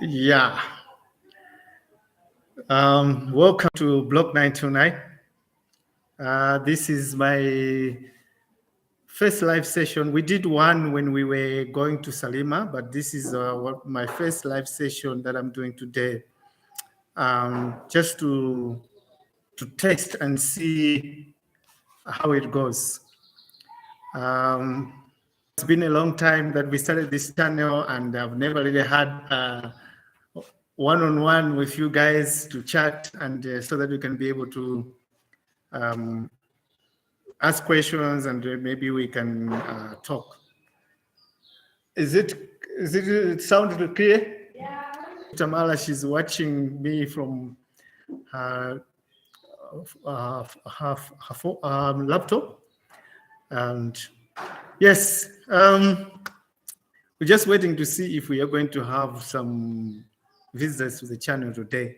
Yeah. Welcome to Block 929. This is my first live session. We did one when we were going to Salima, but this is my first live session that I'm doing today. Just to test and see how it goes. It's been a long time that we started this channel, and I've never really had one-on-one with you guys to chat, and so that we can be able to ask questions, and maybe we can talk. Is it sounded clear? Yeah. Tamala, she's watching me from her laptop, and yes, we're just waiting to see if we are going to have some visitors to the channel today.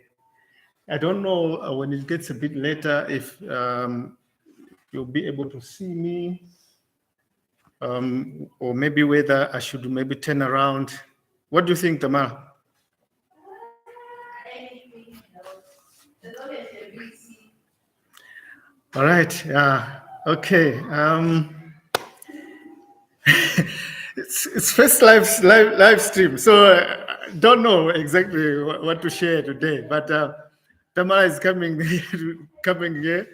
I don't know when it gets a bit later if you'll be able to see me, or maybe whether I should maybe turn around. What do you think, Tamara? All right. Okay. It's first live stream, so I don't know exactly what to share today. But Tamara is coming here.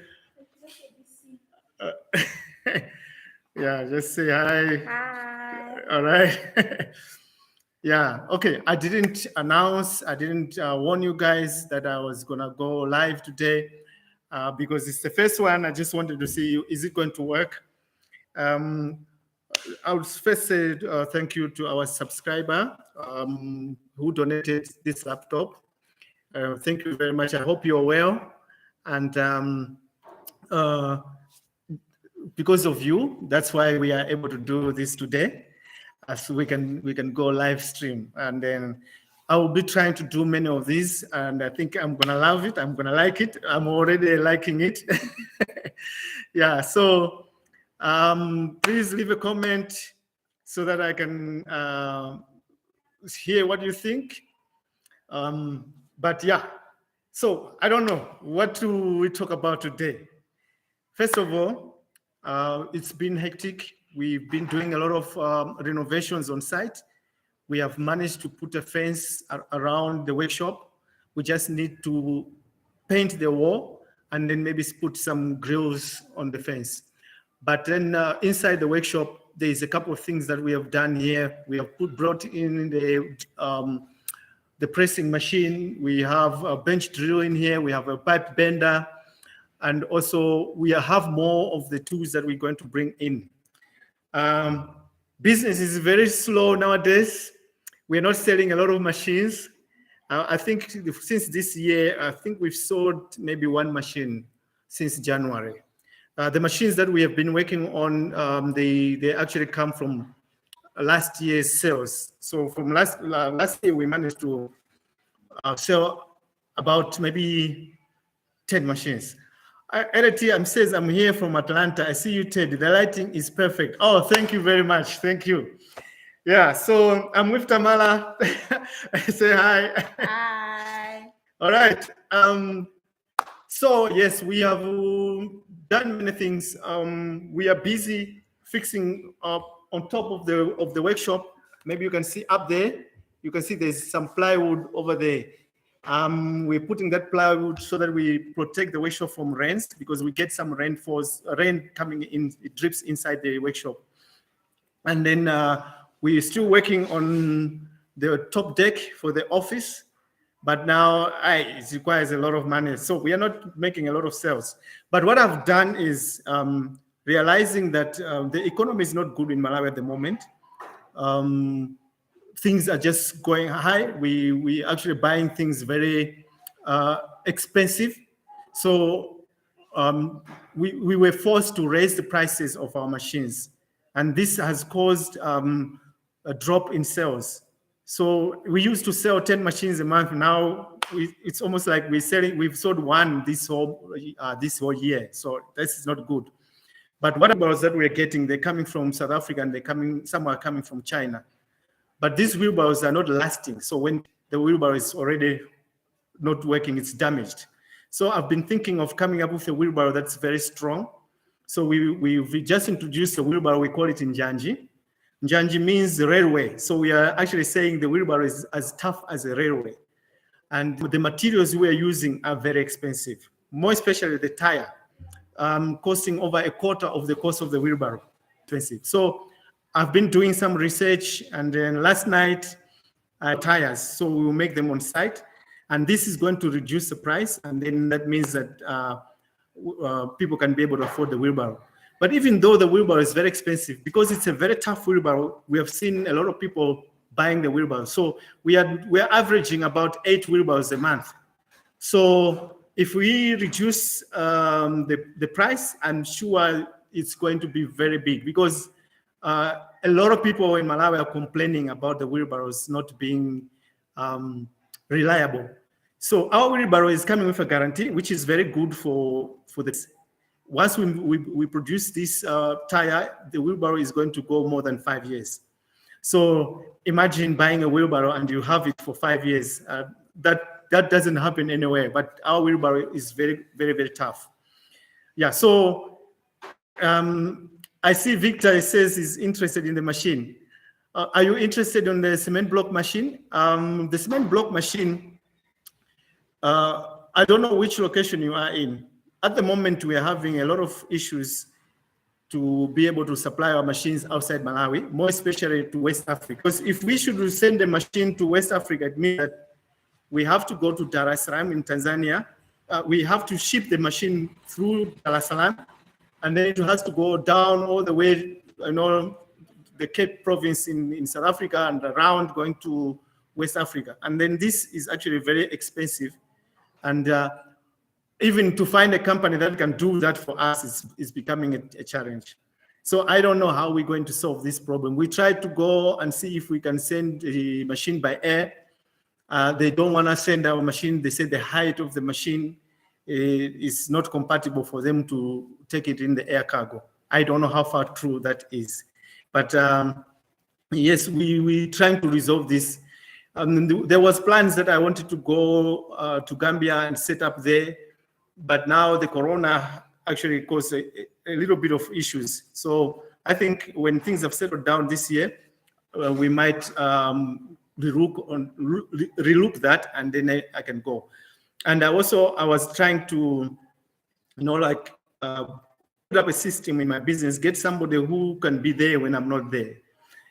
Yeah, just say hi. Hi. All right. Yeah. Okay. I didn't warn you guys that I was gonna go live today because it's the first one. I just wanted to see, is it going to work? I would first say thank you to our subscriber who donated this laptop. Thank you very much. I hope you're well, and because of you, that's why we are able to do this today, so we can go live stream. And then I will be trying to do many of these, and I think I'm gonna love it. I'm gonna like it. I'm already liking it. Yeah. So please leave a comment so that I can hear what you think. But yeah. So I don't know, what do we talk about today? First of all, it's been hectic. We've been doing a lot of renovations on site. We have managed to put a fence around the workshop. We just need to paint the wall and then maybe put some grills on the fence. But then inside the workshop, there is a couple of things that we have done here. We have brought in the pressing machine. We have a bench drill in here. We have a pipe bender. And also, we have more of the tools that we're going to bring in. Business is very slow nowadays. We're not selling a lot of machines. I think since this year, I think we've sold maybe one machine since January. The machines that we have been working on, they actually come from last year's sales. So from last year, we managed to sell about maybe 10 machines. LT says, I'm here from Atlanta. I see you, Ted. The lighting is perfect. Oh, thank you very much. Thank you. Yeah, so I'm with Tamala. Say hi. Hi. All right. So yes, we have done many things. We are busy fixing up on top of the workshop. Maybe you can see up there. You can see there's some plywood over there. We're putting that plywood so that we protect the workshop from rains, because we get some rain coming in, it drips inside the workshop. And then we're still working on the top deck for the office, but now it requires a lot of money. So we are not making a lot of sales. But what I've done is realizing that the economy is not good in Malawi at the moment. Things are just going high. We actually buying things very expensive. So we were forced to raise the prices of our machines. And this has caused a drop in sales. So we used to sell 10 machines a month. Now it's almost like we've sold one this whole year. So this is not good. But what about that we're getting? They're coming from South Africa, and some are coming from China. But these wheelbarrows are not lasting. So when the wheelbarrow is already not working, it's damaged. So I've been thinking of coming up with a wheelbarrow that's very strong. So we just introduced a wheelbarrow, we call it Njanji. Njanji means the railway. So we are actually saying the wheelbarrow is as tough as a railway. And the materials we are using are very expensive, more especially the tire, costing over a quarter of the cost of the wheelbarrow. Expensive. So I've been doing some research, and then last night, tires, so we will make them on site, and this is going to reduce the price, and then that means that people can be able to afford the wheelbarrow. But even though the wheelbarrow is very expensive, because it's a very tough wheelbarrow, we have seen a lot of people buying the wheelbarrow. So we're averaging about 8 wheelbarrows a month. So if we reduce the price, I'm sure it's going to be very big, because a lot of people in Malawi are complaining about the wheelbarrows not being reliable. So our wheelbarrow is coming with a guarantee, which is very good for this. Once we produce this tire, the wheelbarrow is going to go more than 5 years. So imagine buying a wheelbarrow and you have it for 5 years. That doesn't happen anywhere, but our wheelbarrow is very, very, very tough. Yeah, so I see Victor says he's interested in the machine. Are you interested in the cement block machine? The cement block machine, I don't know which location you are in. At the moment, we are having a lot of issues to be able to supply our machines outside Malawi, more especially to West Africa. Because if we should send a machine to West Africa, it means that we have to go to Dar es Salaam in Tanzania. We have to ship the machine through Dar es Salaam, and then it has to go down all the way, the Cape Province in South Africa and around, going to West Africa. And then this is actually very expensive. And even to find a company that can do that for us is becoming a challenge. So I don't know how we're going to solve this problem. We tried to go and see if we can send the machine by air. They don't want to send our machine. They say the height of the machine is not compatible for them to take it in the air cargo. I don't know how far true that is. But yes, we're trying to resolve this. There was plans that I wanted to go to Gambia and set up there, but now the corona actually caused a little bit of issues. So I think when things have settled down this year, we might relook that, and then I can go. And I was trying to, put up a system in my business, get somebody who can be there when I'm not there.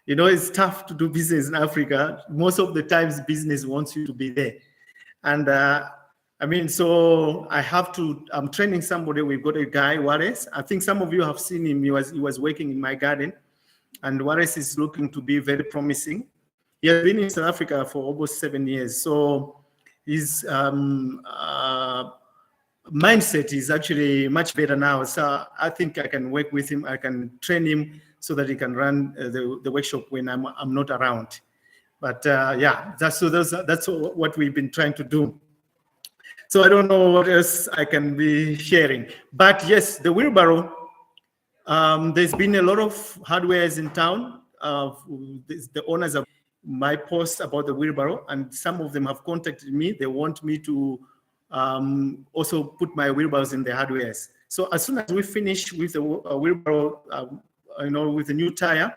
It's tough to do business in Africa. Most of the times business wants you to be there. And so I'm training somebody. We've got a guy, Wallace. I think some of you have seen him. He was working in my garden, and Wallace is looking to be very promising. He has been in South Africa for almost 7 years. So his mindset is actually much better now. So I think I can work with him. I can train him so that he can run the workshop when I'm not around. But that's what we've been trying to do. So I don't know what else I can be sharing. But yes, the wheelbarrow, there's been a lot of hardwares in town. The owners of my post about the wheelbarrow, and some of them have contacted me. They want me to also put my wheelbarrows in the hardwares. So as soon as we finish with the wheelbarrow, with the new tire,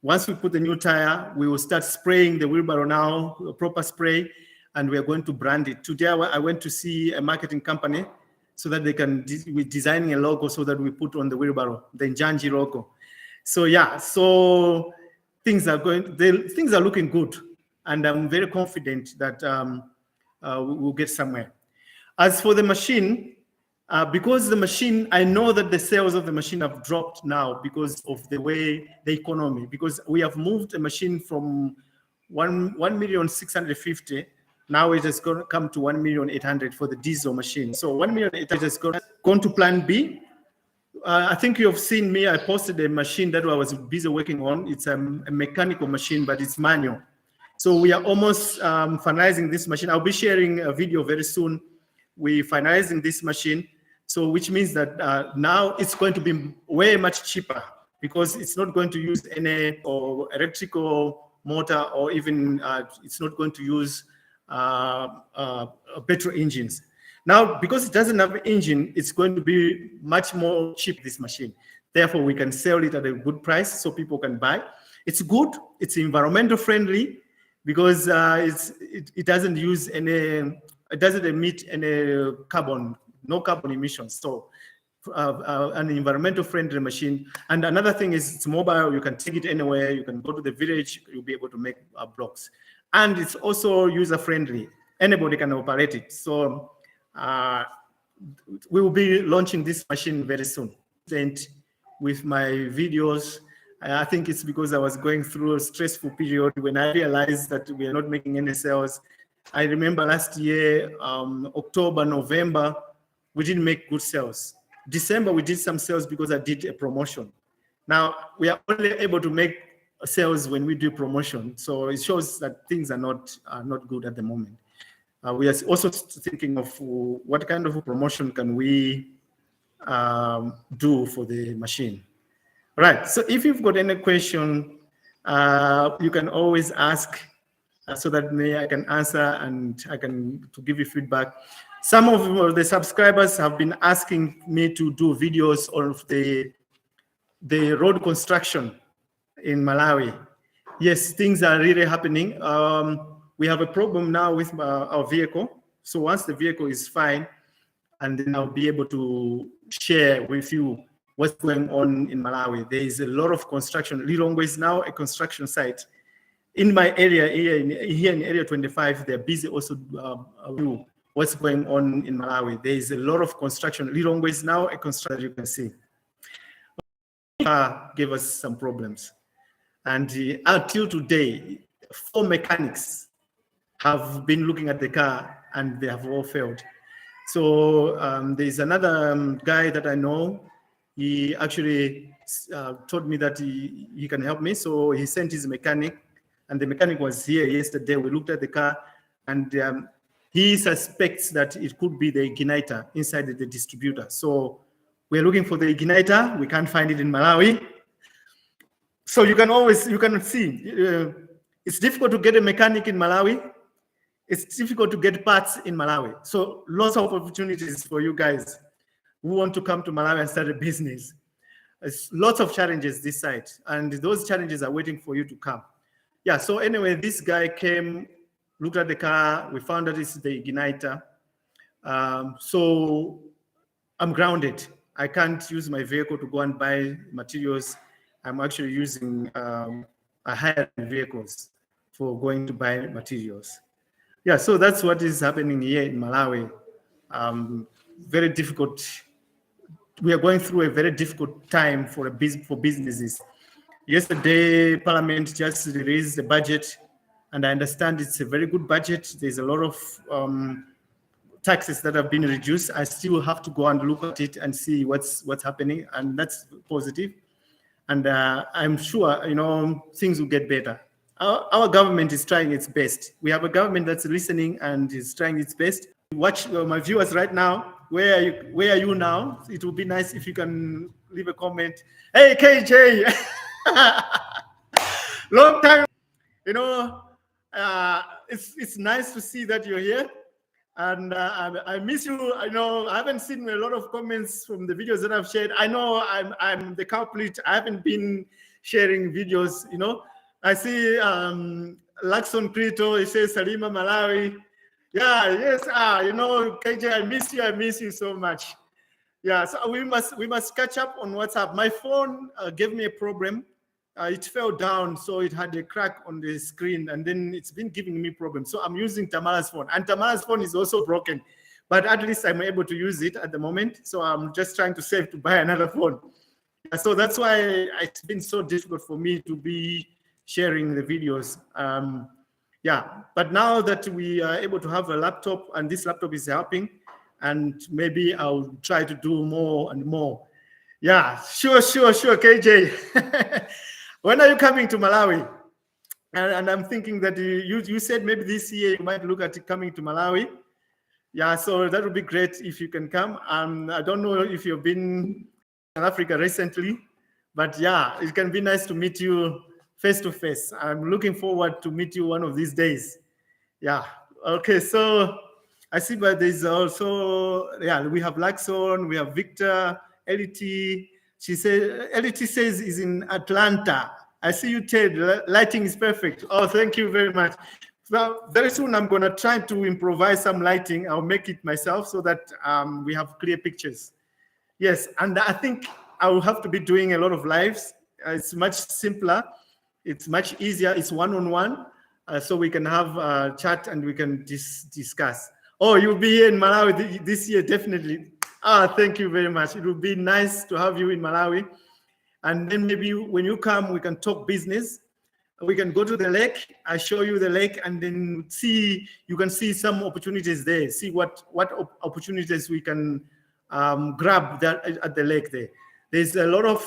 once we put the new tire, we will start spraying the wheelbarrow now, a proper spray, and we are going to brand it. Today, I went to see a marketing company so that they can we're designing a logo so that we put on the wheelbarrow, the Njanji logo. So so things are looking good, and I'm very confident that we'll get somewhere. As for the machine, because the machine, I know that the sales of the machine have dropped now because of the economy, because we have moved a machine from 1,650,000. Now it has come to 1,800,000 for the diesel machine. So 1,800,000 has gone to plan B. I think you have seen me. I posted a machine that I was busy working on. It's a mechanical machine, but it's manual. So we are almost finalizing this machine. I'll be sharing a video very soon. We're finalizing this machine. So which means that now it's going to be way much cheaper, because it's not going to use any electrical motor, or even it's not going to use petrol engines. Now, because it doesn't have an engine, it's going to be much more cheap, this machine. Therefore, we can sell it at a good price so people can buy. It's good, it's environmental friendly, because it doesn't use any, it doesn't emit any carbon, no carbon emissions. So an environmental friendly machine. And another thing is it's mobile, you can take it anywhere, you can go to the village, you'll be able to make blocks. And it's also user friendly, anybody can operate it. So we will be launching this machine very soon. With my videos, I think it's because I was going through a stressful period when I realized that we are not making any sales. I remember last year, October, November, we didn't make good sales. December, we did some sales because I did a promotion. Now, we are only able to make sales when we do promotion. So it shows that things are not good at the moment. We are also thinking of what kind of a promotion can we do for the machine. Right, so if you've got any question, you can always ask so that I can answer and I can give you feedback. Some of the subscribers have been asking me to do videos of the road construction in Malawi. Yes, things are really happening. We have a problem now with our vehicle. So once the vehicle is fine, and then I'll be able to share with you what's going on in Malawi. There is a lot of construction. Lilongwe is now a construction site. In my area, here in Area 25, they're busy also doing what's going on in Malawi. There is a lot of construction. Lilongwe is now a construction, you can see. Gave us some problems. And until today, 4 mechanics have been looking at the car and they have all failed. So there's another guy that I know. He actually told me that he can help me. So he sent his mechanic, and the mechanic was here yesterday. We looked at the car, and he suspects that it could be the igniter inside the distributor. So we're looking for the igniter. We can't find it in Malawi. So you can see, it's difficult to get a mechanic in Malawi. It's difficult to get parts in Malawi. So lots of opportunities for you guys who want to come to Malawi and start a business. There's lots of challenges this side, and those challenges are waiting for you to come. Yeah, so anyway, this guy came, looked at the car, we found that it's the igniter. So I'm grounded. I can't use my vehicle to go and buy materials. I'm actually using hired vehicles for going to buy materials. Yeah, so that's what is happening here in Malawi. Very difficult. We are going through a very difficult time for businesses. Yesterday, Parliament just released the budget, and I understand it's a very good budget. There's a lot of taxes that have been reduced. I still have to go and look at it and see what's happening, and that's positive. And I'm sure, things will get better. Our government is trying its best. We have a government that's listening and is trying its best. Watch my viewers right now. Where are you now? It would be nice if you can leave a comment. Hey, KJ, long time. It's nice to see that you're here, and I miss you. I haven't seen a lot of comments from the videos that I've shared. I know I'm the culprit. I haven't been sharing videos. I see Lakson Prito, he says Salima Malawi. Yeah, yes, KJ, I miss you so much. Yeah, so we must catch up on WhatsApp. My phone gave me a problem. It fell down, so it had a crack on the screen, and then it's been giving me problems. So I'm using Tamara's phone, and Tamara's phone is also broken, but at least I'm able to use it at the moment. So I'm just trying to save to buy another phone. So that's why it's been so difficult for me to be sharing the videos. Yeah, but now that we are able to have a laptop, and this laptop is helping, and maybe I'll try to do more and more. Yeah, sure, KJ. When are you coming to Malawi? And I'm thinking that you said maybe this year you might look at coming to Malawi. Yeah, so that would be great if you can come. I don't know if you've been in Africa recently, but yeah, it can be nice to meet you face to face. I'm looking forward to meet you one of these days. Yeah, Okay, so I see, but there's also, yeah, we have Laxon, we have Victor, LT. She said, LT says is in Atlanta. I see you, Ted. Lighting is perfect. Oh, thank you very much. Well, very soon I'm going to try to improvise some lighting. I'll make it myself so that we have clear pictures. Yes, and I think I will have to be doing a lot of lives. It's much simpler. It's much easier. It's one-on-one. So we can have a chat and we can discuss. Oh, you'll be here in Malawi this year, definitely. Thank you very much. It will be nice to have you in Malawi. And then maybe when you come, we can talk business. We can go to the lake. I show you the lake, and then you can see some opportunities there. See what opportunities we can grab at the lake there. There's a lot of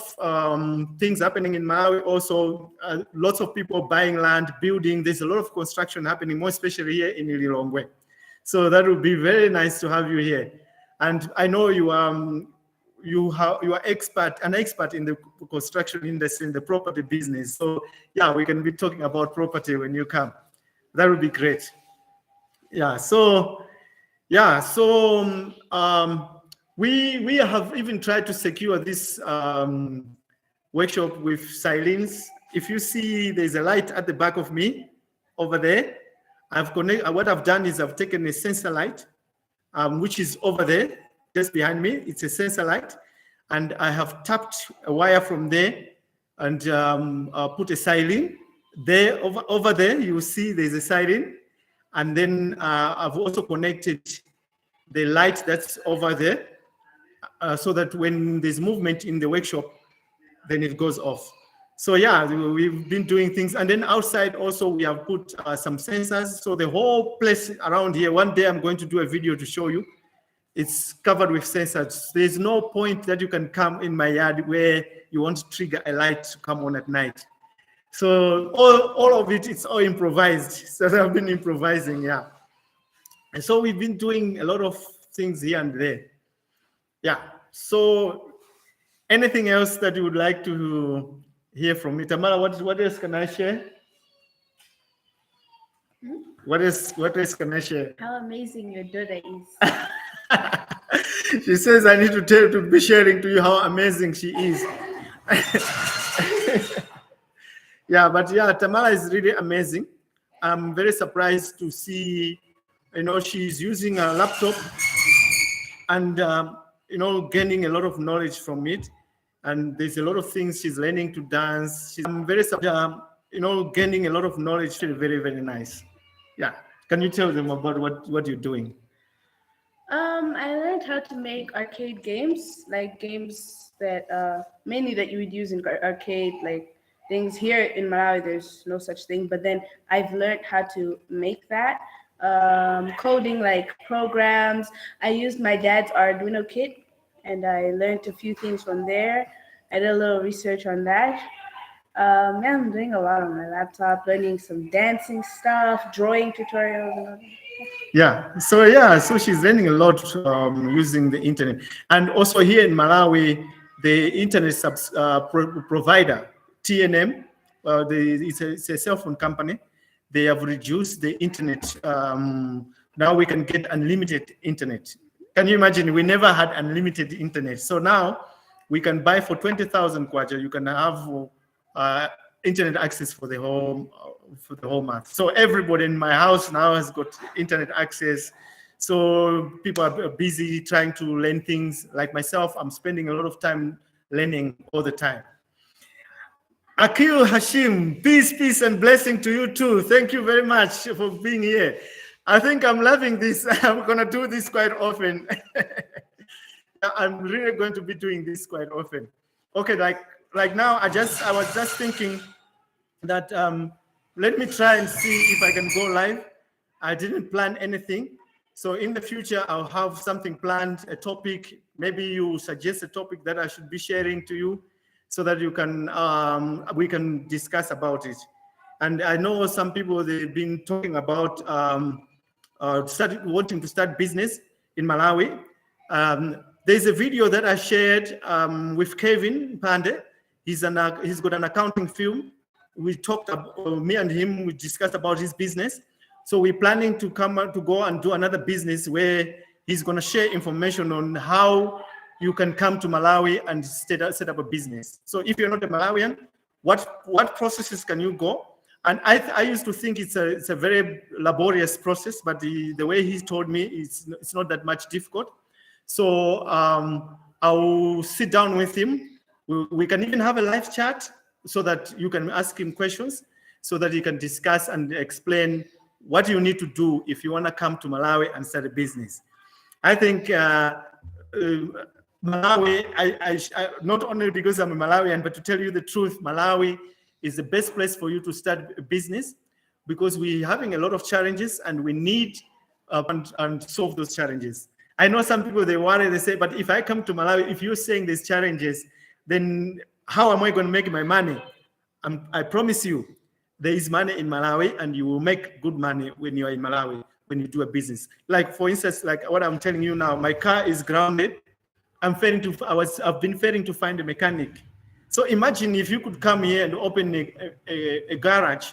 things happening in Malawi. Also, lots of people buying land, building. There's a lot of construction happening, more especially here in Lilongwe. So that would be very nice to have you here. And I know you are an expert in the construction industry, in the property business. So yeah, we can be talking about property when you come. That would be great. Yeah. So yeah. So we have even tried to secure this workshop with silence. If you see, there's a light at the back of me over there. What I've done is I've taken a sensor light, which is over there, just behind me. It's a sensor light, and I have tapped a wire from there and put a siren there. Over there, you will see there's a siren, and then I've also connected the light that's over there, so that when there's movement in the workshop, then it goes off. So yeah, we've been doing things. And then outside also, we have put some sensors. So the whole place around here, one day I'm going to do a video to show you. It's covered with sensors. There's no point that you can come in my yard where you want to trigger a light to come on at night. So all of it, it's all improvised. So I've been improvising, yeah. And so we've been doing a lot of things here and there. Yeah, so anything else that you would like to hear from me? Tamara, what else can I share? What else can I share? How amazing your daughter is. She says I need to be sharing to you how amazing she is. Yeah, but yeah, Tamara is really amazing. I'm very surprised to see, she's using a laptop and, gaining a lot of knowledge from it. And there's a lot of things she's learning to dance. I'm very surprised, gaining a lot of knowledge. Very, very nice. Yeah. Can you tell them about what you're doing? I learned how to make arcade games, like games that mainly that you would use in arcade, like things here in Malawi. There's no such thing, but then I've learned how to make that. Coding like programs. I used my dad's Arduino kit, and I learned a few things from there. I did a little research on that. Yeah, I'm doing a lot on my laptop, learning some dancing stuff, drawing tutorials, and all that. So she's learning a lot using the internet. And also here in Malawi, the internet provider, TNM, it's a cell phone company. They have reduced the internet. Now we can get unlimited internet. Can you imagine? We never had unlimited internet. So now we can buy for 20,000 kwacha. You can have internet access for the whole month. So everybody in my house now has got internet access. So people are busy trying to learn things. Like myself, I'm spending a lot of time learning all the time. Akil Hashim, peace and blessing to you too. Thank you very much for being here. I think I'm loving this. I'm gonna do this quite often. I'm really going to be doing this quite often. Okay, like now, I was just thinking that let me try and see if I can go live. I didn't plan anything. So in the future, I'll have something planned, a topic. Maybe you suggest a topic that I should be sharing to you so that you can we can discuss about it. And I know some people, they've been talking about wanting to start business in Malawi. There's a video that I shared with Kevin Pande. He's got an accounting firm. We talked about, me and him, we discussed about his business. So we're planning to go and do another business where he's going to share information on how you can come to Malawi and set up a business. So if you're not a Malawian, what processes can you go? And I used to think it's a very laborious process, but the way he told me, it's not that much difficult. So I'll sit down with him. We can even have a live chat so that you can ask him questions, so that he can discuss and explain what you need to do if you want to come to Malawi and start a business. I think Malawi, I not only because I'm a Malawian, but to tell you the truth, Malawi is the best place for you to start a business, because we're having a lot of challenges and we need and solve those challenges. I know some people, they worry, they say, but if I come to Malawi, if you're saying there's challenges, then how am I going to make my money? I promise you, there is money in Malawi, and you will make good money when you are in Malawi, when you do a business. Like, for instance, like what I'm telling you now, my car is grounded. I've been failing to find a mechanic. So imagine if you could come here and open a garage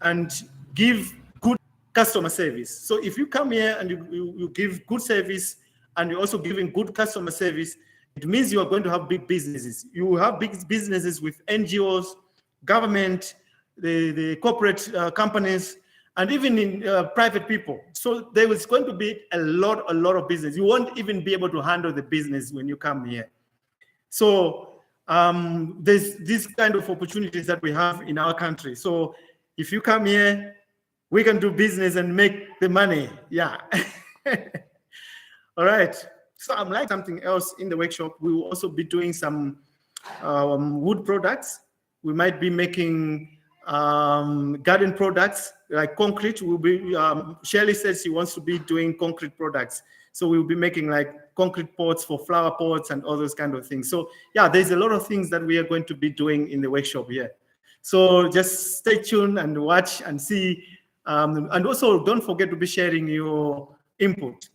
and give good customer service. So if you come here and you give good service, and you're also giving good customer service, it means you are going to have big businesses. You will have big businesses with NGOs, government, the corporate companies, and even in private people. So there is going to be a lot of business. You won't even be able to handle the business when you come here. So there's this kind of opportunities that we have in our country. So if you come here, we can do business and make the money. Yeah. All right. So I'm like something else in the workshop. We will also be doing some wood products. We might be making garden products like concrete. We'll be Shirley says she wants to be doing concrete products, so we'll be making like concrete pots for flower pots and all those kind of things. So yeah, there's a lot of things that we are going to be doing in the workshop here. So just stay tuned and watch and see, and also don't forget to be sharing your input.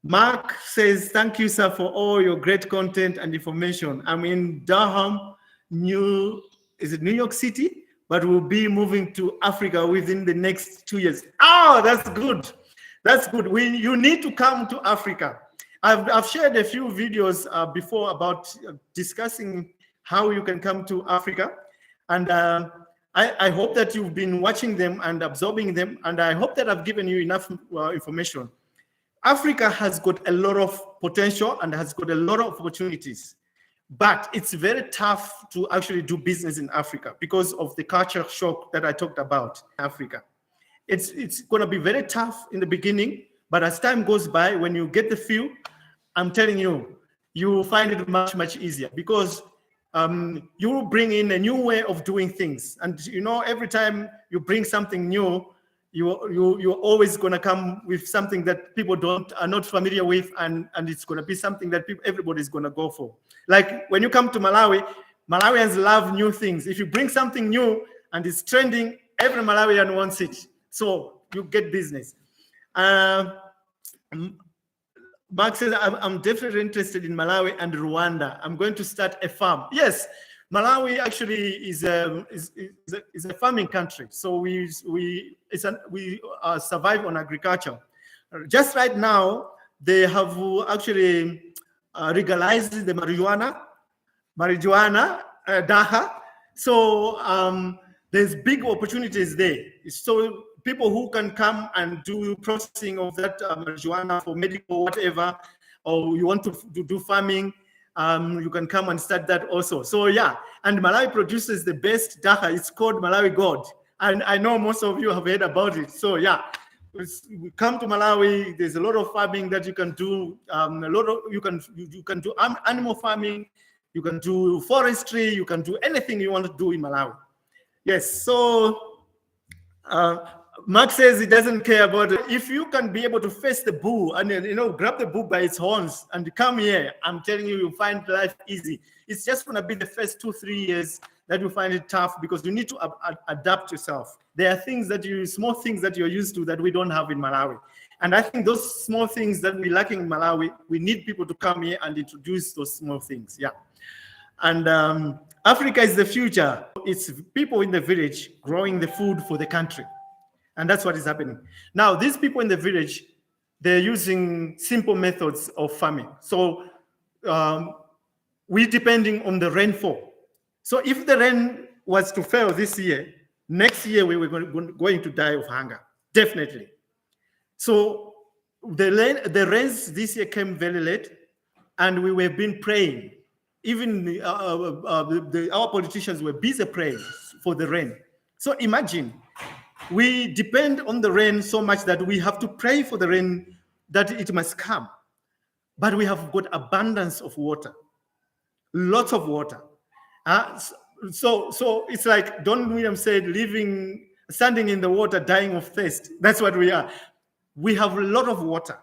Mark says, thank you, sir, for all your great content and information. I'm in Durham, New York City, but we'll be moving to Africa within the next 2 years. Oh, that's good. That's good. You need to come to Africa. I've shared a few videos before about discussing how you can come to Africa. And I hope that you've been watching them and absorbing them. And I hope that I've given you enough information. Africa has got a lot of potential and has got a lot of opportunities. But it's very tough to actually do business in Africa because of the culture shock that I talked about in Africa. It's going to be very tough in the beginning, but as time goes by, when you get the feel, I'm telling you, you will find it much, much easier, because you will bring in a new way of doing things. And you know, every time you bring something new, you're always going to come with something that people are not familiar with, and it's going to be something that everybody's going to go for. Like when you come to Malawi, Malawians love new things. If you bring something new and it's trending, every Malawian wants it. So you get business. Mark says, I'm definitely interested in Malawi and Rwanda. I'm going to start a farm. Yes, Malawi actually is a farming country. So we survive on agriculture. Just right now, they have actually legalized the marijuana, Daha. So there's big opportunities there. So people who can come and do processing of that marijuana for medical whatever, or you want to do farming, you can come and start that also. So yeah, and Malawi produces the best Daha. It's called Malawi Gold, and I know most of you have heard about it. So yeah, come to Malawi. There's a lot of farming that you can do. You can do animal farming. You can do forestry. You can do anything you want to do in Malawi. Yes. So Mark says he doesn't care about it. If you can be able to face the bull and grab the bull by its horns and come here, I'm telling you, you'll find life easy. It's just going to be the first 2-3 years that you find it tough, because you need to adapt yourself. There are small things that you're used to that we don't have in Malawi. And I think those small things that we're lacking in Malawi, we need people to come here and introduce those small things. Yeah. And Africa is the future. It's people in the village growing the food for the country. And that's what is happening. Now, these people in the village, they're using simple methods of farming. So um, we depending on the rainfall. So if the rain was to fail this year, next year we were going to die of hunger, definitely. So the rains this year came very late, and we were been praying. Even our politicians were busy praying for the rain. So imagine, we depend on the rain so much that we have to pray for the rain that it must come. But we have got abundance of water, lots of water. So it's like Don Williams said, standing in the water, dying of thirst. That's what we are. We have a lot of water,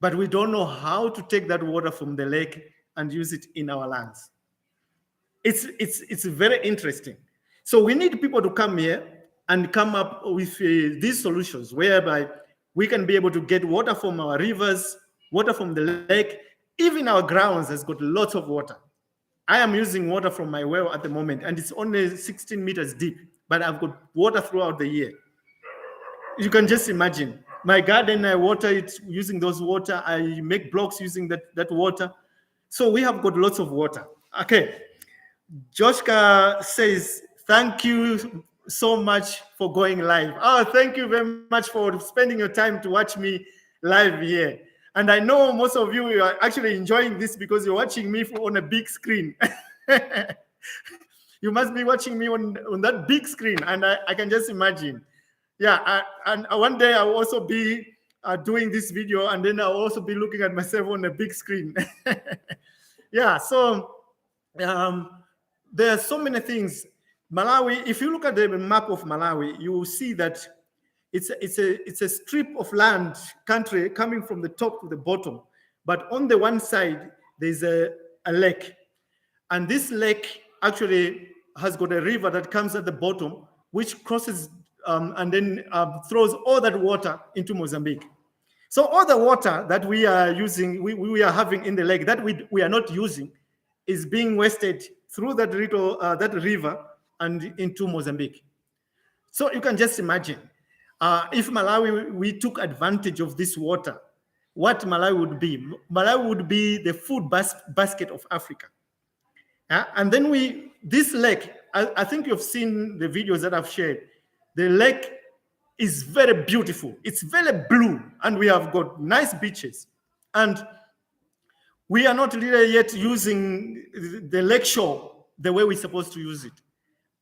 but we don't know how to take that water from the lake and use it in our lands. It's very interesting. So we need people to come here and come up with these solutions whereby we can be able to get water from our rivers, water from the lake. Even our grounds has got lots of water. I am using water from my well at the moment, and it's only 16 meters deep, but I've got water throughout the year. You can just imagine. My garden, I water it using those water. I make blocks using that water. So we have got lots of water. Okay. Joshka says, thank you so much for going live. Oh, thank you very much for spending your time to watch me live here. And I know most of you are actually enjoying this because you're watching me on a big screen. You must be watching me on that big screen, and I can just imagine. Yeah, and one day I'll also be doing this video, and then I'll also be looking at myself on a big screen. Yeah, so there are so many things. Malawi, if you look at the map of Malawi, you will see that it's a strip of land, country, coming from the top to the bottom. But on the one side, there's a lake. And this lake actually has got a river that comes at the bottom, which crosses and then throws all that water into Mozambique. So all the water that we are using, we are having in the lake that we are not using, is being wasted through that river and into Mozambique. So you can just imagine, if Malawi, we took advantage of this water, what Malawi would be. Malawi would be the food basket of Africa. And then this lake, I think you've seen the videos that I've shared. The lake is very beautiful. It's very blue, and we have got nice beaches. And we are not really yet using the lake shore the way we're supposed to use it.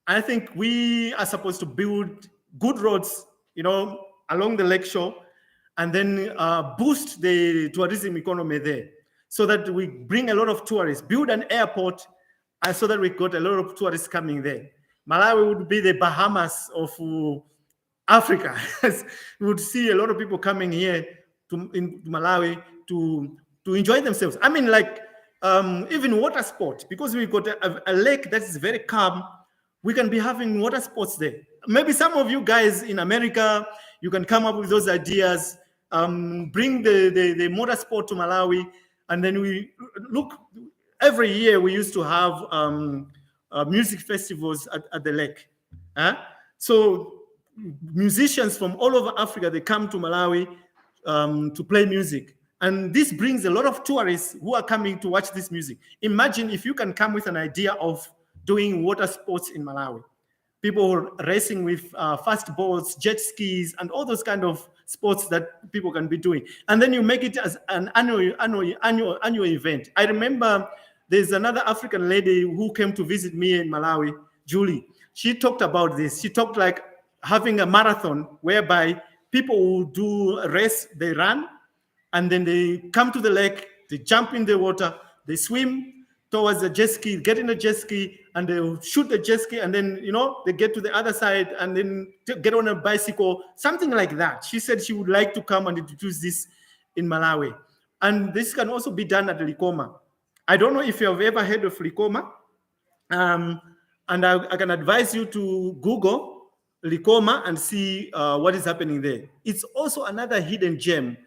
I think we are supposed to build good roads, along the lake shore, and then boost the tourism economy there, so that we bring a lot of tourists, build an airport, and so that we got a lot of tourists coming there. Malawi would be the Bahamas of Africa. We would see a lot of people coming here in Malawi to enjoy themselves. I mean, like even water sports, because we've got a lake that is very calm. We can be having water sports there. Maybe some of you guys in America, you can come up with those ideas, bring the motor sport to Malawi, and then we look. Every year we used to have music festivals at the lake. So musicians from all over Africa, they come to Malawi to play music. And this brings a lot of tourists who are coming to watch this music. Imagine if you can come with an idea of doing water sports in Malawi. People racing with fast boats, jet skis, and all those kind of sports that people can be doing. And then you make it as an annual event. I remember there's another African lady who came to visit me in Malawi, Julie. She talked about this. She talked like having a marathon whereby people will do a race, they run, and then they come to the lake, they jump in the water, they swim towards the jet ski, get in the jet ski, and they shoot the jet ski, and then, they get to the other side and then get on a bicycle, something like that. She said she would like to come and introduce this in Malawi. And this can also be done at Likoma. I don't know if you have ever heard of Likoma. And I can advise you to Google Likoma and see what is happening there. It's also another hidden gem.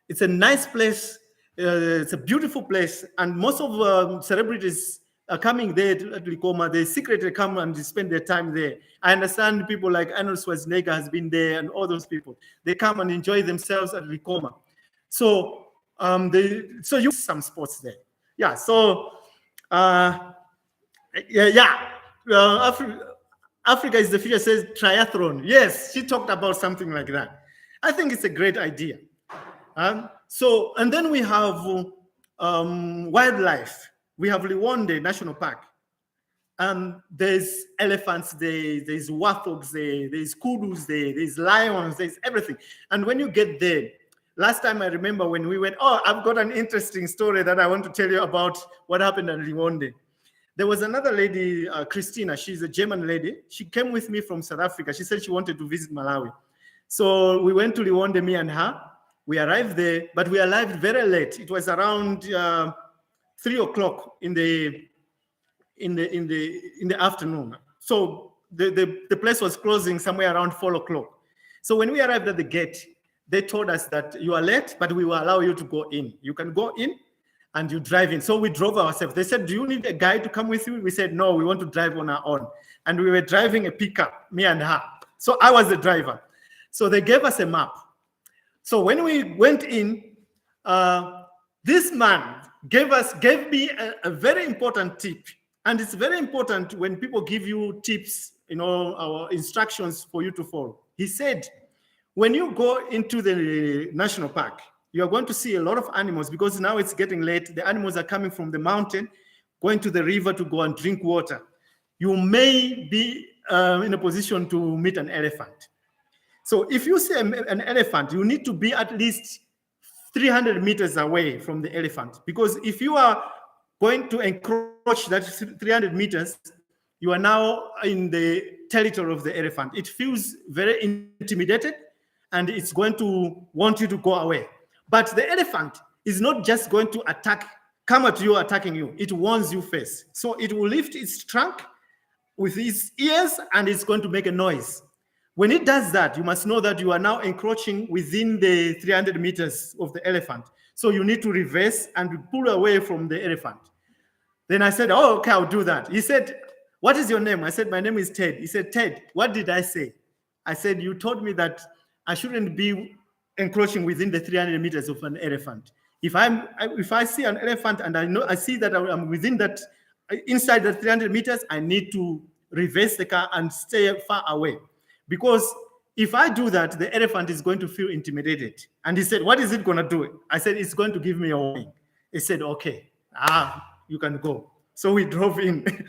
It's a nice place. It's a beautiful place. And most of celebrities coming there at Likoma. They secretly come and spend their time there. I understand people like Arnold Schwarzenegger has been there, and all those people. They come and enjoy themselves at Likoma. So you some sports there. Yeah. So yeah. Africa is the future says triathlon. Yes, she talked about something like that. I think it's a great idea. And then we have wildlife. We have Liwonde National Park. There's elephants there, there's warthogs there, there's kudus there, there's lions, there's everything. And when you get there, last time I remember when we went, I've got an interesting story that I want to tell you about what happened at Liwonde. There was another lady, Christina, she's a German lady. She came with me from South Africa. She said she wanted to visit Malawi. So we went to Liwonde, me and her. We arrived there, but we arrived very late. It was around 3 o'clock in the afternoon. So the place was closing somewhere around 4 o'clock. So when we arrived at the gate, they told us that you are late, but we will allow you to go in. You can go in and you drive in. So we drove ourselves. They said, do you need a guide to come with you? We said, no, we want to drive on our own. And we were driving a pickup, me and her. So I was the driver. So they gave us a map. So when we went in, this man gave me a very important tip. And it's very important when people give you tips, our instructions for you to follow. He said, when you go into the national park, you are going to see a lot of animals because now it's getting late. The animals are coming from the mountain, going to the river to go and drink water. You may be in a position to meet an elephant. So if you see an elephant, you need to be at least 300 meters away from the elephant, because if you are going to encroach that 300 meters, you are now in the territory of the elephant. It feels very intimidated and it's going to want you to go away. But the elephant is not just going to come at you, attacking you. It warns you first. So it will lift its trunk with its ears and it's going to make a noise. When it does that, you must know that you are now encroaching within the 300 meters of the elephant. So you need to reverse and pull away from the elephant. Then I said, okay, I'll do that. He said, what is your name? I said, my name is Ted. He said, Ted, what did I say? I said, you told me that I shouldn't be encroaching within the 300 meters of an elephant. If I see an elephant and I see that I'm within that, inside the 300 meters, I need to reverse the car and stay far away. Because if I do that, the elephant is going to feel intimidated. And he said, what is it going to do? I said, it's going to give me a warning. He said, okay, you can go. So we drove in.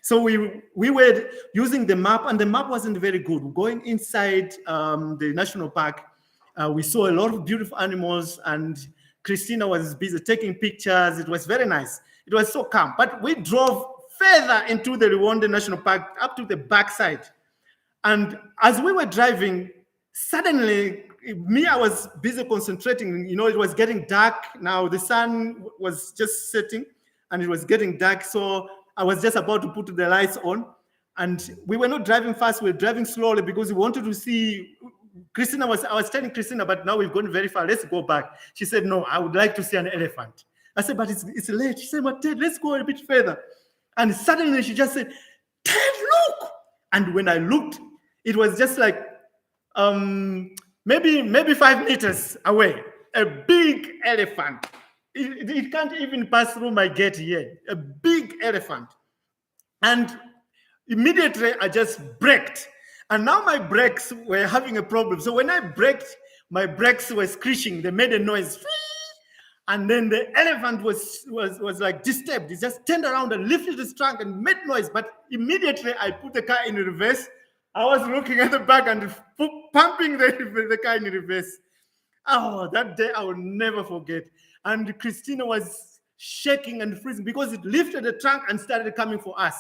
So we were using the map, and the map wasn't very good. Going inside the national park, we saw a lot of beautiful animals, and Christina was busy taking pictures. It was very nice. It was so calm. But we drove further into the Liwonde National Park, up to the backside. And as we were driving, suddenly, I was busy concentrating. It was getting dark. Now the sun was just setting and it was getting dark. So I was just about to put the lights on. And we were not driving fast. We were driving slowly because we wanted to see. I was telling Christina, but now we've gone very far. Let's go back. She said, no, I would like to see an elephant. I said, but it's late. She said, but Ted, let's go a bit further. And suddenly she just said, Ted, look. And when I looked, it was just like maybe 5 meters away, a big elephant. It can't even pass through my gate here, a big elephant. And immediately I just braked. And now my brakes were having a problem. So when I braked, my brakes were screeching. They made a noise. And then the elephant was like disturbed. It just turned around and lifted its trunk and made noise. But immediately I put the car in reverse. I was looking at the back and pumping the car in reverse. Oh, that day I will never forget. And Christina was shaking and freezing because it lifted the trunk and started coming for us.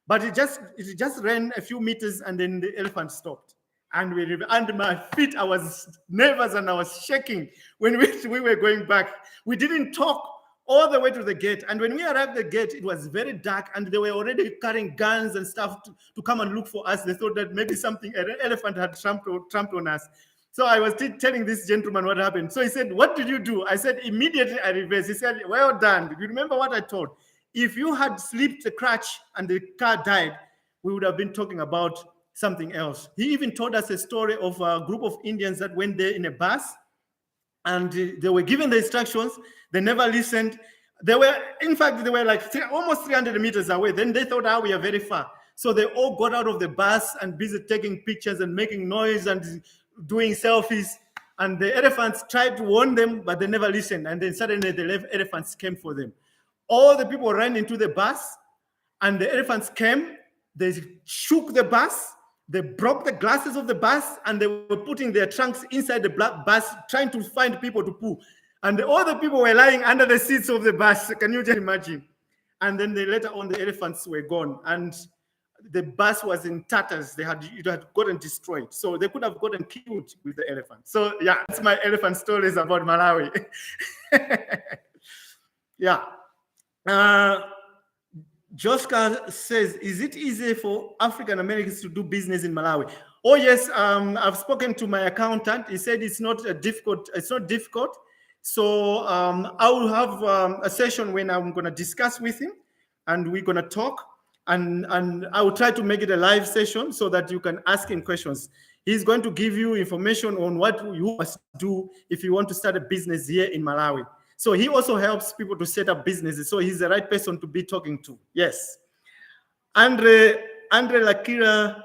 But it just ran a few meters and then the elephant stopped. And under my feet, I was nervous and I was shaking when we were going back. We didn't talk all the way to the gate. And when we arrived at the gate, it was very dark and they were already carrying guns and stuff to come and look for us. They thought that maybe an elephant had trampled on us. So I was telling this gentleman what happened. So he said, what did you do? I said, immediately I reversed. He said, well done. Do you remember what I told? If you had slipped the clutch and the car died, we would have been talking about something else. He even told us a story of a group of Indians that went there in a bus, and they were given the instructions. They never listened. They were, in fact, they were like almost 300 meters away. Then they thought, we are very far. So they all got out of the bus and busy taking pictures and making noise and doing selfies. And the elephants tried to warn them, but they never listened. And then suddenly the elephants came for them. All the people ran into the bus, and the elephants came. They shook the bus. They broke the glasses of the bus, and they were putting their trunks inside the bus, trying to find people to poo. And all the people were lying under the seats of the bus. Can you just imagine? And then later on, the elephants were gone, and the bus was in tatters. It had gotten destroyed. So they could have gotten killed with the elephant. So yeah, that's my elephant stories about Malawi. Yeah. Joska says, is it easy for African Americans to do business in Malawi? Oh yes, I've spoken to my accountant. He said it's not difficult. It's not difficult. So I will have a session when I'm going to discuss with him, and we're going to talk. And I will try to make it a live session so that you can ask him questions. He's going to give you information on what you must do if you want to start a business here in Malawi. So he also helps people to set up businesses. So he's the right person to be talking to. Yes. Andre Lakira,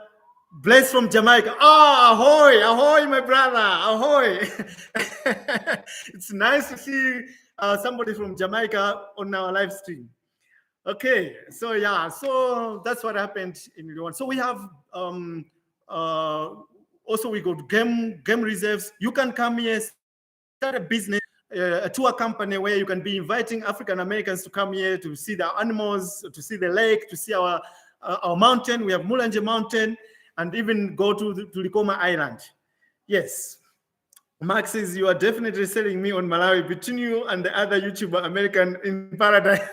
blessed from Jamaica. Ahoy, ahoy, my brother, ahoy. It's nice to see somebody from Jamaica on our live stream. Okay, so yeah, so that's what happened in Rwanda. So we have also we go to game reserves. You can come here, start a business, a tour company where you can be inviting African Americans to come here to see the animals, to see the lake, to see our mountain. We have Mulanje Mountain, and even go to Likoma Island. Yes. Mark says, you are definitely selling me on Malawi between you and the other YouTuber American in paradise.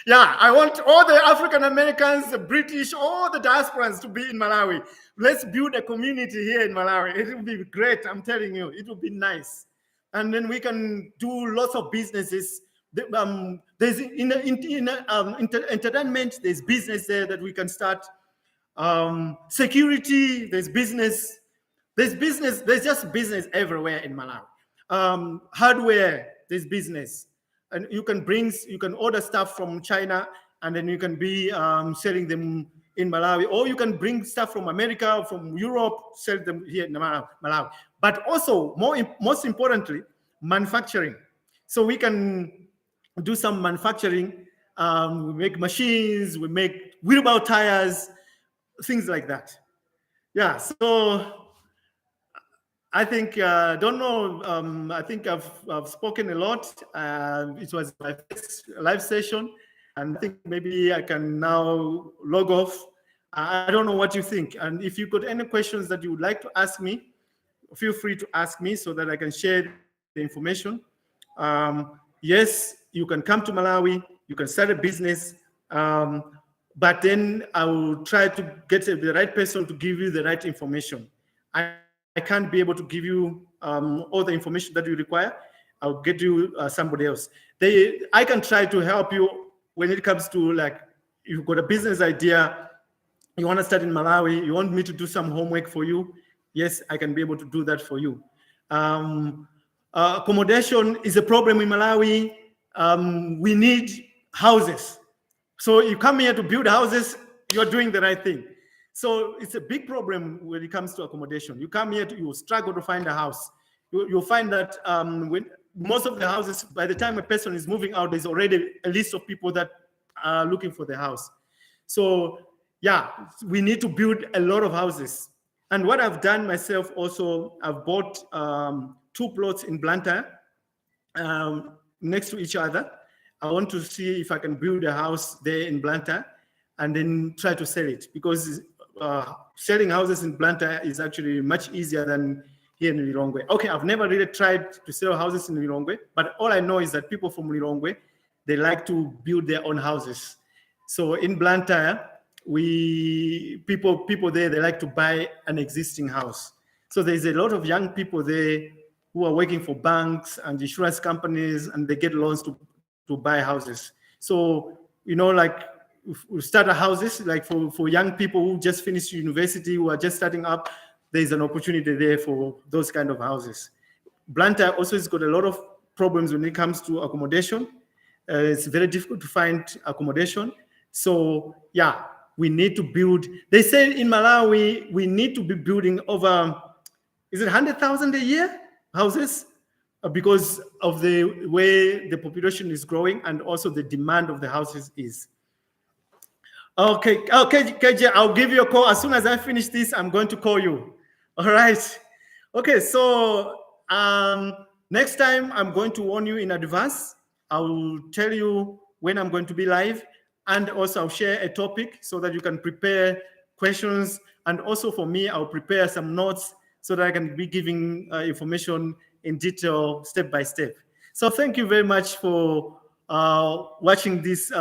Yeah, I want all the African Americans, the British, all the diasporans to be in Malawi. Let's build a community here in Malawi. It will be great, I'm telling you. It will be nice. And then we can do lots of businesses. There's entertainment, there's business there that we can start. Security, there's business. There's just business everywhere in Malawi. Hardware, there's business. And you can order stuff from China, and then you can be selling them in Malawi, or you can bring stuff from America, from Europe, sell them here in Malawi. But also, most importantly, manufacturing. So we can do some manufacturing. We make machines, we make wheelbarrow tires, things like that. Yeah, so I think, don't know, I think I've spoken a lot. It was my first live session, and I think maybe I can now log off. I don't know what you think. And if you got any questions that you would like to ask me, feel free to ask me so that I can share the information. Yes, you can come to Malawi, you can start a business, but then I will try to get the right person to give you the right information. I can't be able to give you all the information that you require. I'll get you somebody else. I can try to help you when it comes to, like, you've got a business idea, you want to start in Malawi, you want me to do some homework for you. Yes, I can be able to do that for you. Accommodation is a problem in Malawi. We need houses. So you come here to build houses, you're doing the right thing. So it's a big problem when it comes to accommodation. You come here, you struggle to find a house. You'll find that when most of the houses, by the time a person is moving out, there's already a list of people that are looking for the house. So yeah, we need to build a lot of houses. And what I've done myself also, I've bought 2 plots in Blantyre next to each other. I want to see if I can build a house there in Blantyre and then try to sell it, because selling houses in Blantyre is actually much easier than here in Lilongwe. Okay, I've never really tried to sell houses in Lilongwe, but all I know is that people from Lilongwe, they like to build their own houses. So in Blantyre, people there, they like to buy an existing house. So there's a lot of young people there who are working for banks and insurance companies, and they get loans to buy houses. So, like we start houses, like for young people who just finished university, who are just starting up, there's an opportunity there for those kind of houses. Blantyre also has got a lot of problems when it comes to accommodation. It's very difficult to find accommodation. So yeah, we need to build. They say in Malawi, we need to be building over, is it 100,000 a year houses? Because of the way the population is growing and also the demand of the houses is. Okay, KJ, I'll give you a call. As soon as I finish this, I'm going to call you. All right. Okay, so next time I'm going to warn you in advance. I will tell you when I'm going to be live, and also I'll share a topic so that you can prepare questions. And also for me, I'll prepare some notes so that I can be giving information in detail, step by step. So thank you very much for watching this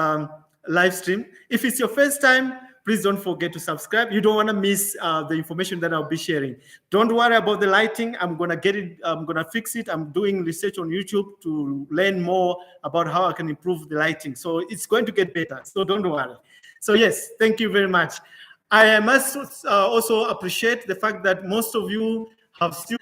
live stream. If it's your first time, please don't forget to subscribe. You don't want to miss the information that I'll be sharing. Don't worry about the lighting. I'm going to get it. I'm going to fix it. I'm doing research on YouTube to learn more about how I can improve the lighting. So it's going to get better. So don't worry. So yes, thank you very much. I must also appreciate the fact that most of you have still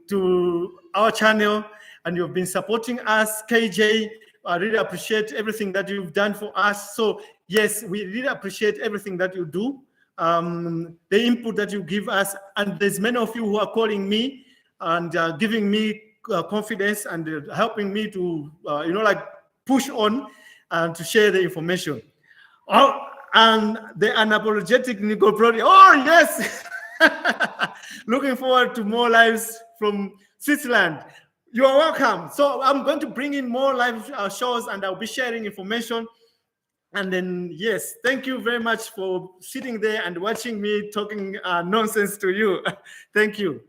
to our channel and you've been supporting us. KJ, I really appreciate everything that you've done for us. So yes, we really appreciate everything that you do, the input that you give us. And there's many of you who are calling me and giving me confidence and helping me to, like push on and to share the information. Oh, and the unapologetic Nicole Brody. Oh, yes. Looking forward to more lives from Switzerland. You are welcome. So I'm going to bring in more live shows and I'll be sharing information. And then, yes, thank you very much for sitting there and watching me talking nonsense to you. Thank you.